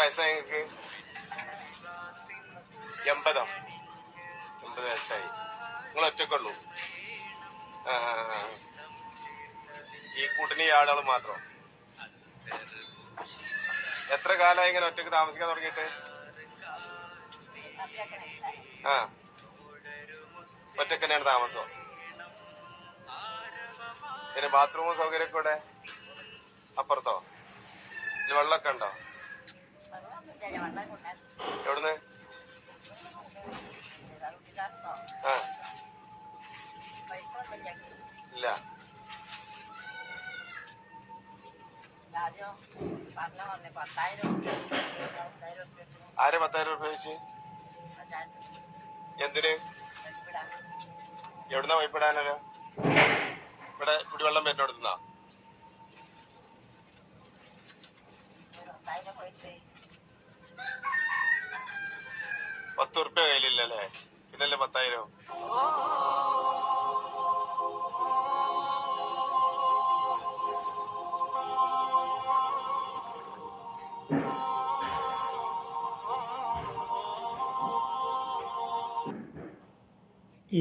വയസ്സായി നിങ്ങൾക്ക്? 80 വയസ്സായി. നിങ്ങൾ ഒറ്റക്കുള്ളൂ? ഈ കൂട്ടിന് ഈ ആളുകൾ മാത്രം? എത്ര കാലമായി ഇങ്ങനെ ഒറ്റക്ക് താമസിക്കാൻ തുടങ്ങിയിട്ട്? ഒറ്റക്ക് തന്നെയാണ് താമസം? പിന്നെ ബാത്റൂമും സൗകര്യമൊക്കെ ഇവിടെ അപ്പുറത്തോ? വെള്ളമൊക്കെ ഉണ്ടോ? എവിടുന്ന്? ഇല്ല. ആരെ 10,000 രൂപ വെച്ച്? എന്തിന്? എവിടുന്നാ വൈപ്പിടാനല്ലോ? ഇവിടെ കുടിവെള്ളം വരുന്നോടുത്തുന്നാ? 10 ഉറുപ്പ്യ കയ്യിലില്ലല്ലേ? പിന്നല്ലേ 10,000?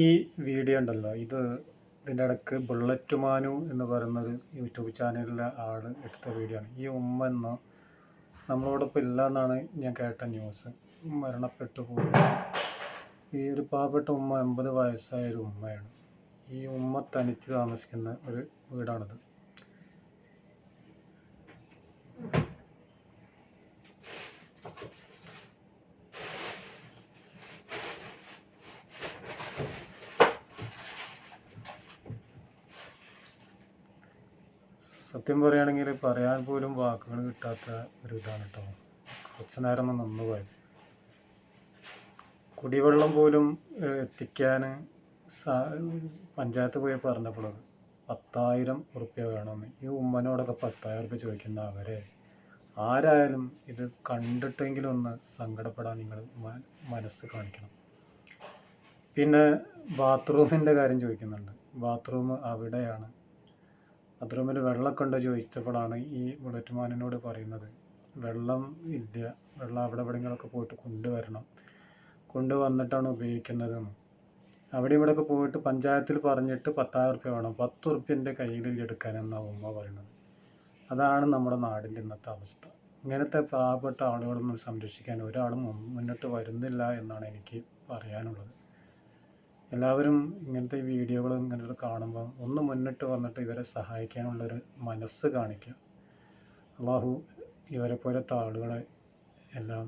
ഈ വീഡിയോ ഉണ്ടല്ലോ, ഇതിൻ്റെ ഇടയ്ക്ക് ബുള്ളറ്റ് മാനു എന്ന് പറയുന്നൊരു യൂട്യൂബ് ചാനലിലെ ആൾ എടുത്ത വീഡിയോ ആണ്. ഈ ഉമ്മ എന്ന് നമ്മളോടൊപ്പം ഇല്ല എന്നാണ് ഞാൻ കേട്ട ന്യൂസ്. മരണപ്പെട്ടു പോയി. ഈ ഒരു പാവപ്പെട്ട ഉമ്മ 80 വയസ്സായൊരു ഉമ്മയാണ്. ഈ ഉമ്മ തനിച്ച് താമസിക്കുന്ന ഒരു വീടാണിത്. സത്യം പറയുകയാണെങ്കിൽ പറയാൻ പോലും വാക്കുകൾ കിട്ടാത്ത ഒരു ഇതാണ് കേട്ടോ. കുറച്ച് നേരം ഒന്ന് നിന്ന് പോയത്. കുടിവെള്ളം പോലും എത്തിക്കാൻ പഞ്ചായത്ത് പോയി പറഞ്ഞപ്പോൾ 10,000 ഉറുപ്പ്യ വേണമെന്ന്. ഈ ഉമ്മനോടൊക്കെ 10,000 ഉറുപ്പ്യ ചോദിക്കുന്ന അവരെ ആരായാലും ഇത് കണ്ടിട്ടെങ്കിലും ഒന്ന് സങ്കടപ്പെടാൻ നിങ്ങൾ മനസ്സ് കാണിക്കണം. പിന്നെ ബാത്റൂമിൻ്റെ കാര്യം ചോദിക്കുന്നുണ്ട്. ബാത്റൂം അവിടെയാണ്. ബാത്റൂമിൽ വെള്ളമൊക്കെ ഉണ്ടോ ചോദിച്ചപ്പോഴാണ് ഈ ബുള്ളറ്റ് മാനിനോട് പറയുന്നത് വെള്ളം ഇല്ല, വെള്ളം അവിടെ എവിടെയെങ്കിലുമൊക്കെ പോയിട്ട് കൊണ്ടുവന്നിട്ടാണ് ഉപയോഗിക്കുന്നതെന്ന്. അവിടെ ഇവിടെയൊക്കെ പോയിട്ട് പഞ്ചായത്തിൽ പറഞ്ഞിട്ട് 10,000 ഉറുപ്പ്യ വേണം. 10 ഉറുപ്പ്യൻ്റെ കയ്യിൽ എടുക്കാനെന്നാണ് ഉമ്മ പറയുന്നത്. അതാണ് നമ്മുടെ നാടിൻ്റെ ഇന്നത്തെ അവസ്ഥ. ഇങ്ങനത്തെ പാവപ്പെട്ട ആളുകളൊന്നും സംരക്ഷിക്കാൻ ഒരാളും മുന്നോട്ട് വരുന്നില്ല എന്നാണ് എനിക്ക് പറയാനുള്ളത്. എല്ലാവരും ഇങ്ങനത്തെ വീഡിയോകൾ ഇങ്ങനത്തെ കാണുമ്പോൾ ഒന്ന് മുന്നിട്ട് വന്നിട്ട് ഇവരെ സഹായിക്കാനുള്ളൊരു മനസ്സ് കാണിക്കുക. അള്ളാഹു ഇവരെ പോലത്തെ ആളുകളെ എല്ലാം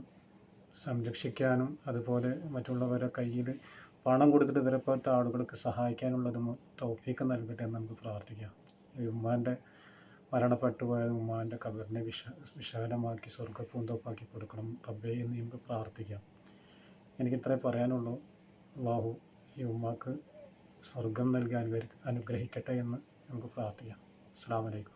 സംരക്ഷിക്കാനും അതുപോലെ മറ്റുള്ളവരുടെ കയ്യിൽ പണം കൊടുത്തിട്ട് ഇവരെ പോലത്തെ ആളുകൾക്ക് സഹായിക്കാനുള്ളൊരു തൗഫീഖ് നൽകട്ടെ എന്ന് നമുക്ക് പ്രാർത്ഥിക്കാം. ഈ ഉമ്മാൻ്റെ മരണപ്പെട്ടു പോയ ഉമ്മാൻ്റെ ഖബറിനെ വിശാലമാക്കി സ്വർഗ്ഗപൂന്തോപ്പാക്കി കൊടുക്കണം റബ്ബേ എന്ന് നമുക്ക് പ്രാർത്ഥിക്കാം. എനിക്കിത്രേ പറയാനുള്ളൂ. അള്ളാഹു ഈ ഉമ്മാക്ക് സ്വർഗം നൽകി അനുഗ്രഹിക്കട്ടെ എന്ന് നമുക്ക് പ്രാർത്ഥിക്കാം. അസ്സലാമു അലൈക്കും.